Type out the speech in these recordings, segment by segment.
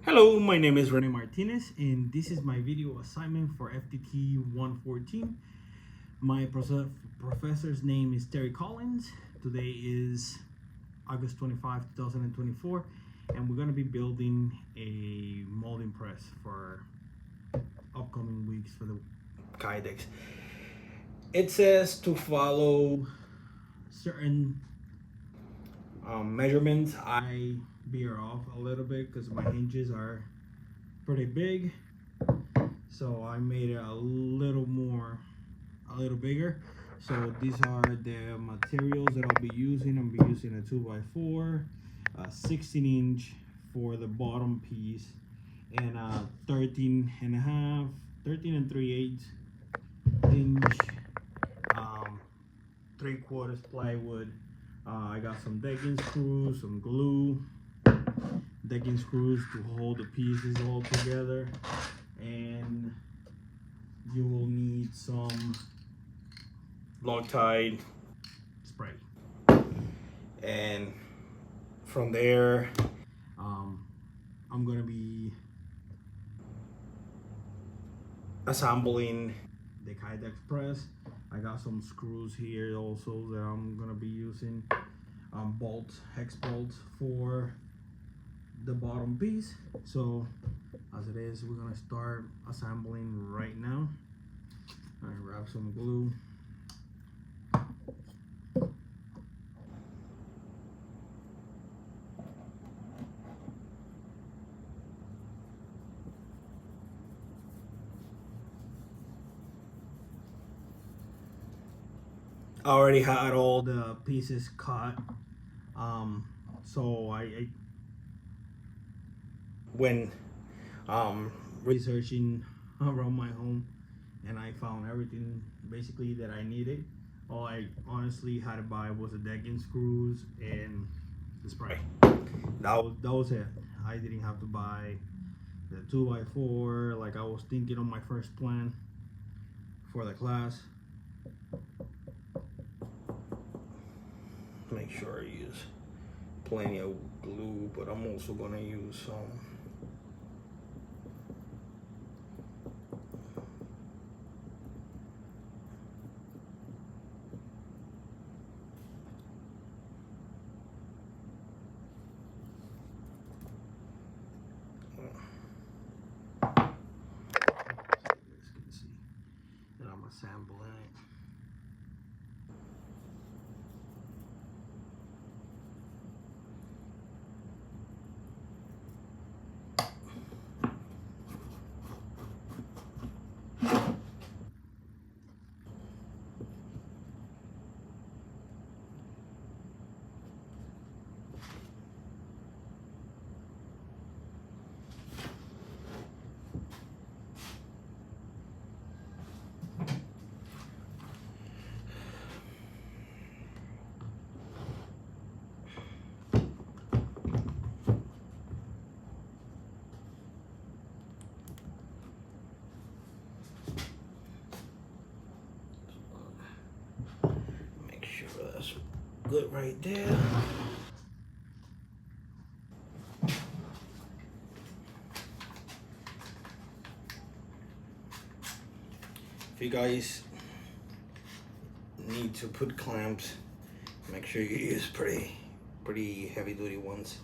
Hello, my name is Rene Martinez, and this is my video assignment for FTT 114. My professor's name is Terry Collins. Today is August 25, 2024, and we're going to be building a molding press for upcoming weeks for the kydex. It says to follow certain measurements. I veer off a little bit because my hinges are pretty big, so I made it a little bigger. So these are the materials that I'll be using. I'll be using a 2x4, 16-inch for the bottom piece, and 13 and 3/8 inch 3/4 plywood. I got some decking screws, some glue, decking screws to hold the pieces all together, and you will need some Loctite spray. And from there, I'm gonna be assembling the kydex press. I got some screws here also that I'm gonna be using, hex bolts for the bottom piece. So as it is, we're gonna start assembling right now. I grab some glue. I already had all the pieces cut, so I when researching around my home, and I found everything basically that I needed. All I honestly had to buy was the decking screws and the spray. That was it. I didn't have to buy the 2x4 like I was thinking on my first plan for the class. Make sure I use plenty of glue, but I'm also gonna use some and I'm assembling it. That's good right there. If you guys need to put clamps, make sure you use pretty heavy duty ones.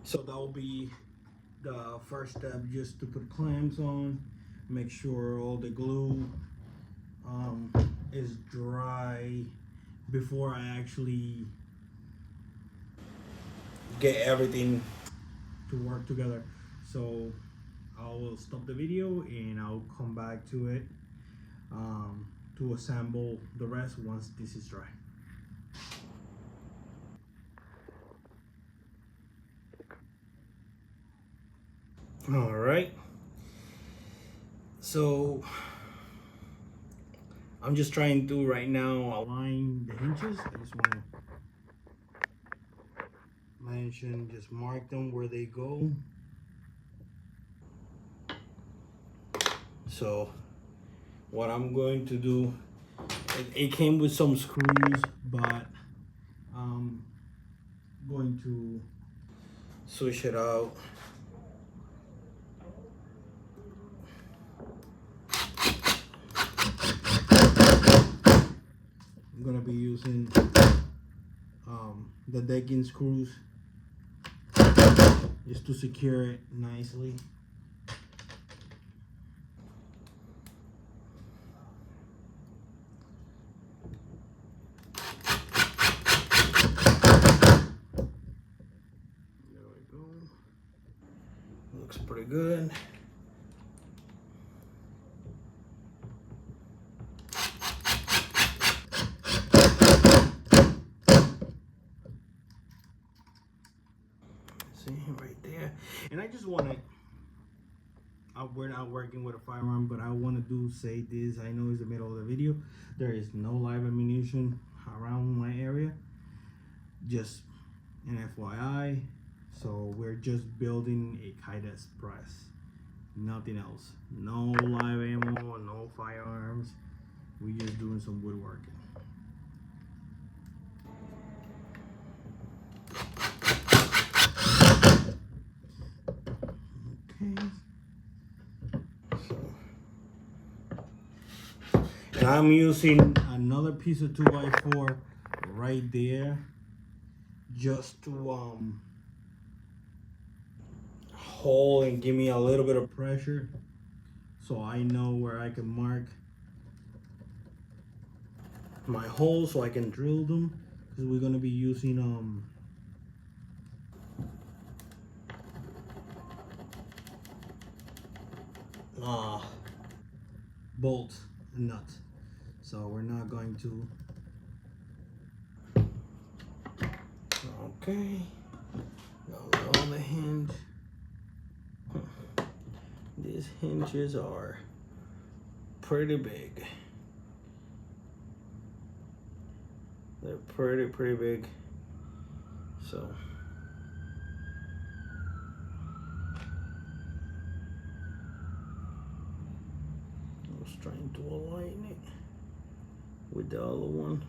So that will be the first step, just to put clamps on. Make sure all the glue is dry before I actually get everything to work together. So I will stop the video and I'll come back to it to assemble the rest once this is dry. All right, so I'm just trying to right now align the hinges. I just want to mention, just mark them where they go. So what I'm going to do, it came with some screws, but I'm going to switch it out. I'm gonna be using the decking screws just to secure it nicely. There we go. Looks pretty good. See right there. And I just want to, we're not working with a firearm, but I want to say this. I know it's the middle of the video. There is no live ammunition around my area. Just an FYI. So we're just building a kydex press. Nothing else. No live ammo, no firearms. We're just doing some woodworking. Okay. And I'm using another piece of 2x4 right there, just to hold and give me a little bit of pressure, so I know where I can mark my holes so I can drill them, because we're gonna be using bolts and nuts. So we're not going to. Okay. Now on the hinge. These hinges are pretty big. They're pretty big. So I was trying to align it with the other one.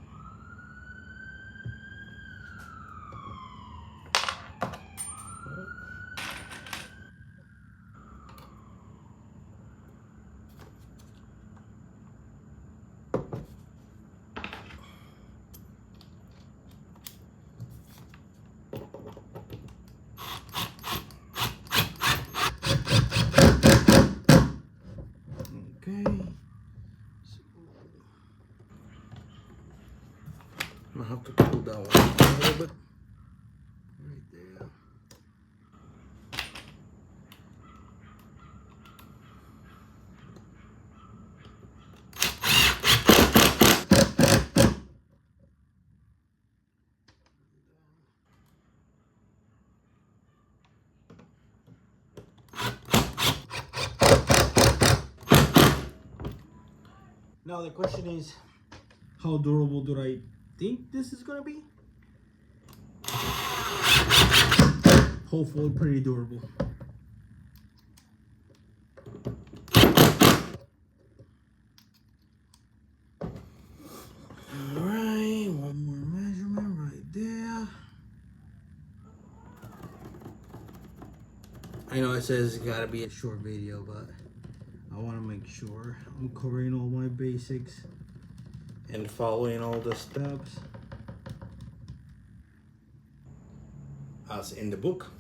Okay. So I have to pull that one a little bit. Right there. Now the question is, how durable do I think this is gonna be? Hopefully pretty durable. Alright, one more measurement right there. I know it says it's gotta be a short video, but I want to make sure I'm covering all my basics and following all the steps as in the book.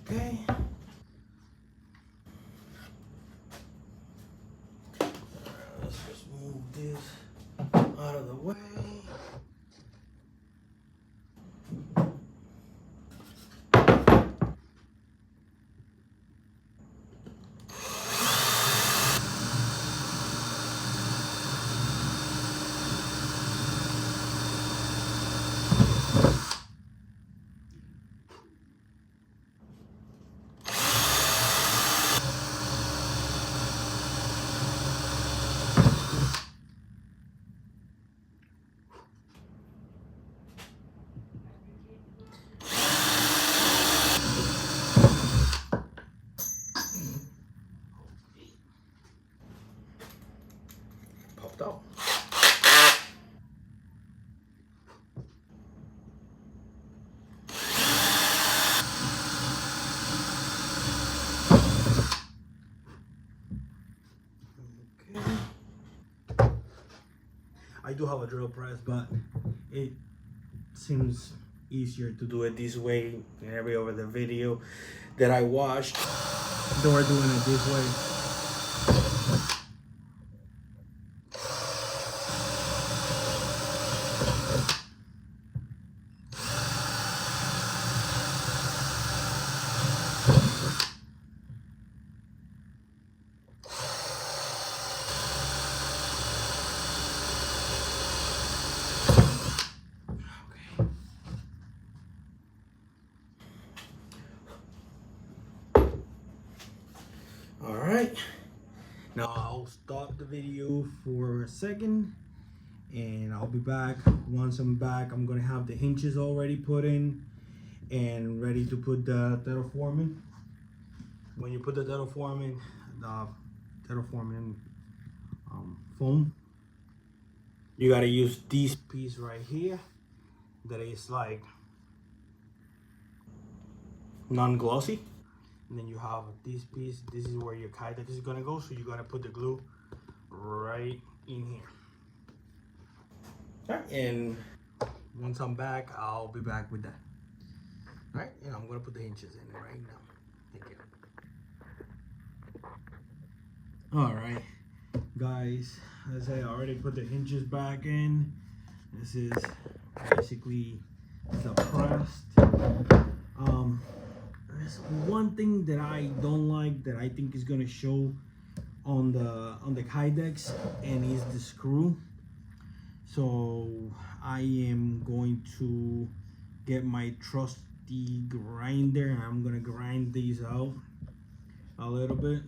Okay. Let's just move this out of the way. popped out. Okay. I do have a drill press, but it seems easier to do it this way. In every other video that I watched, they were doing it this way. All right, now I'll stop the video for a second and I'll be back. Once I'm back, I'm gonna have the hinges already put in and ready to put the terraform in. When you put the terraform in, foam, you gotta use this piece right here that is like non-glossy. And then you have this piece. This is where your kydex is gonna go. So you gotta put the glue right in here. All right, and once I'm back, I'll be back with that. All right, and I'm gonna put the hinges in it right now. Thank you. All right, guys, as I already put the hinges back in, this is basically the pressed. There's one thing that I don't like that I think is gonna show on the kydex, and is the screw. So I am going to get my trusty grinder and I'm gonna grind these out a little bit.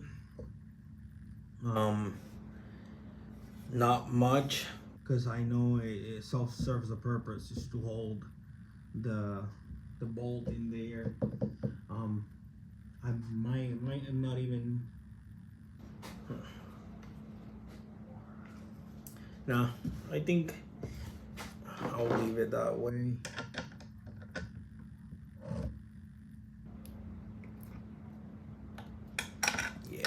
Not much, because I know it serves a purpose, is to hold the bolt in there. I might not even. No, I think I'll leave it that way. Yeah.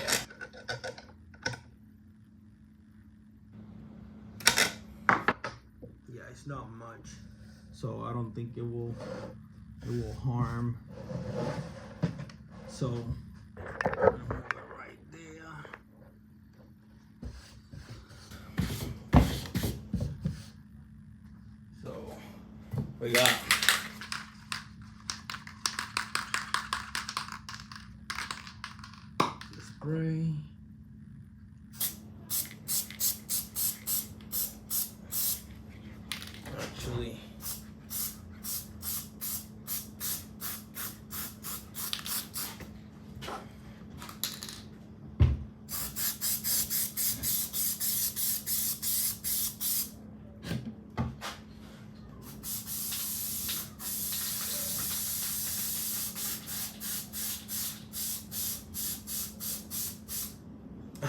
Yeah, it's not much, so I don't think it will harm. So I'm gonna put it right there. So we got the spray. Actually,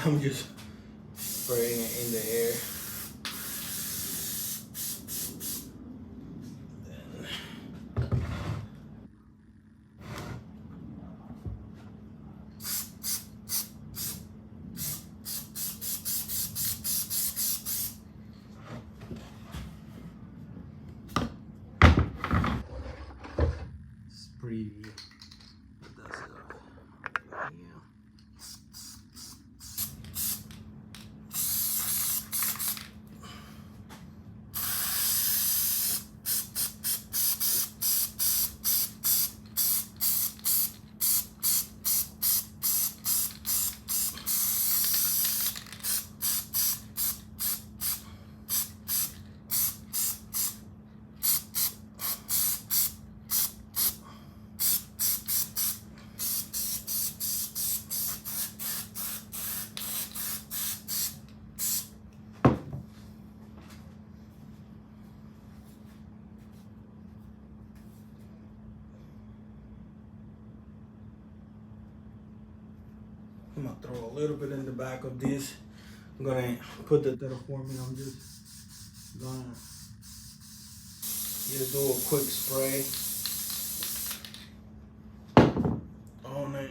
I'm just spraying it in the air. It's pretty. That's it. Yeah. I'm gonna throw a little bit in the back of this I'm gonna put the forming. I'm just gonna do a quick spray on it.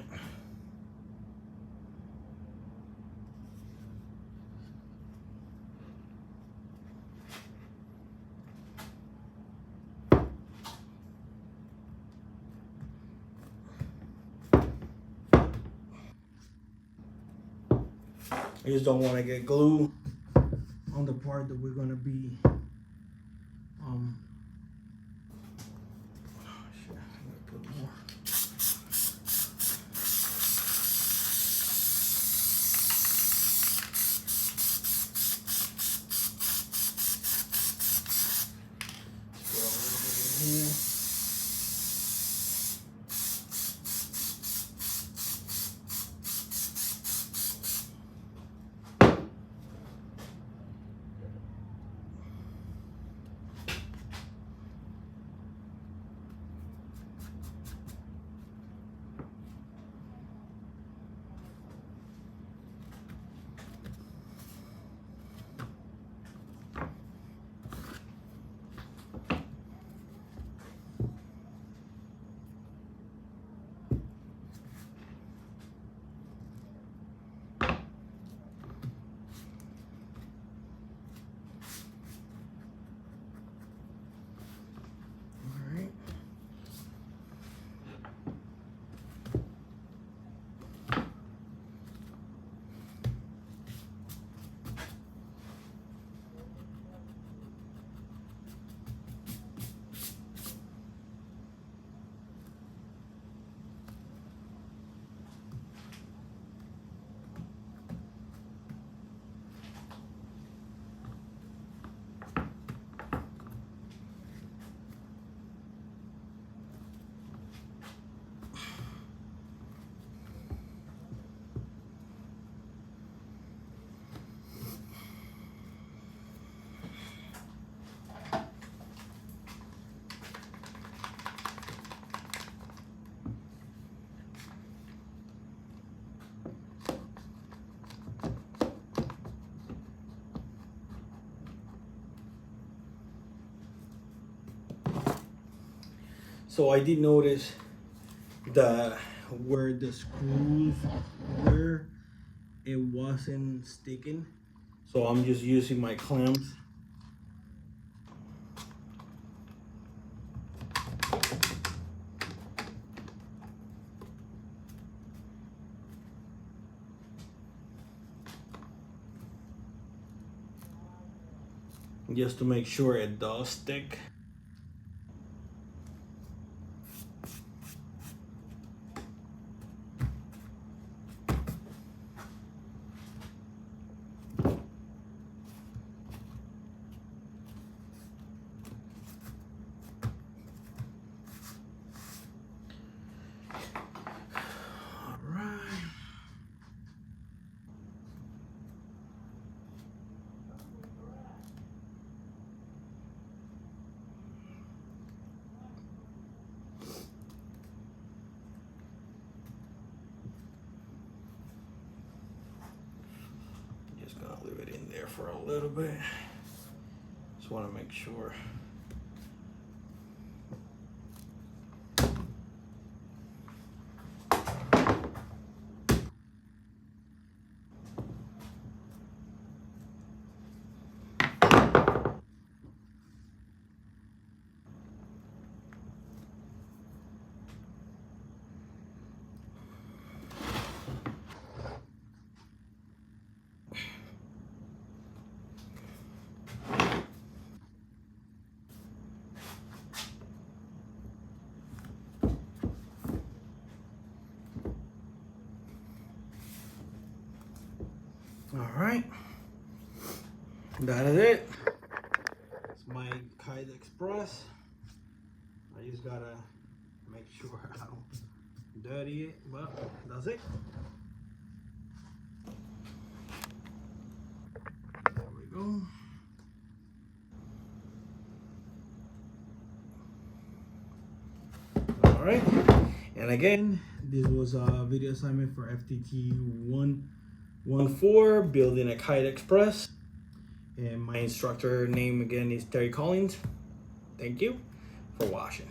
I just don't want to get glue on the part that we're gonna be shit, I'm gonna put more. Put a little bit in here. So I did notice that where the screws were, it wasn't sticking. So I'm just using my clamps. Just to make sure it does stick. I'll leave it in there for a little bit. Just want to make sure. All right, that is it. It's my kydex press. I just gotta make sure I don't dirty it, but that's it. There we go. All right, and again, this was a video assignment for FTT 1-4, building a kydex press. And my instructor name again is Terry Collins. Thank you for watching.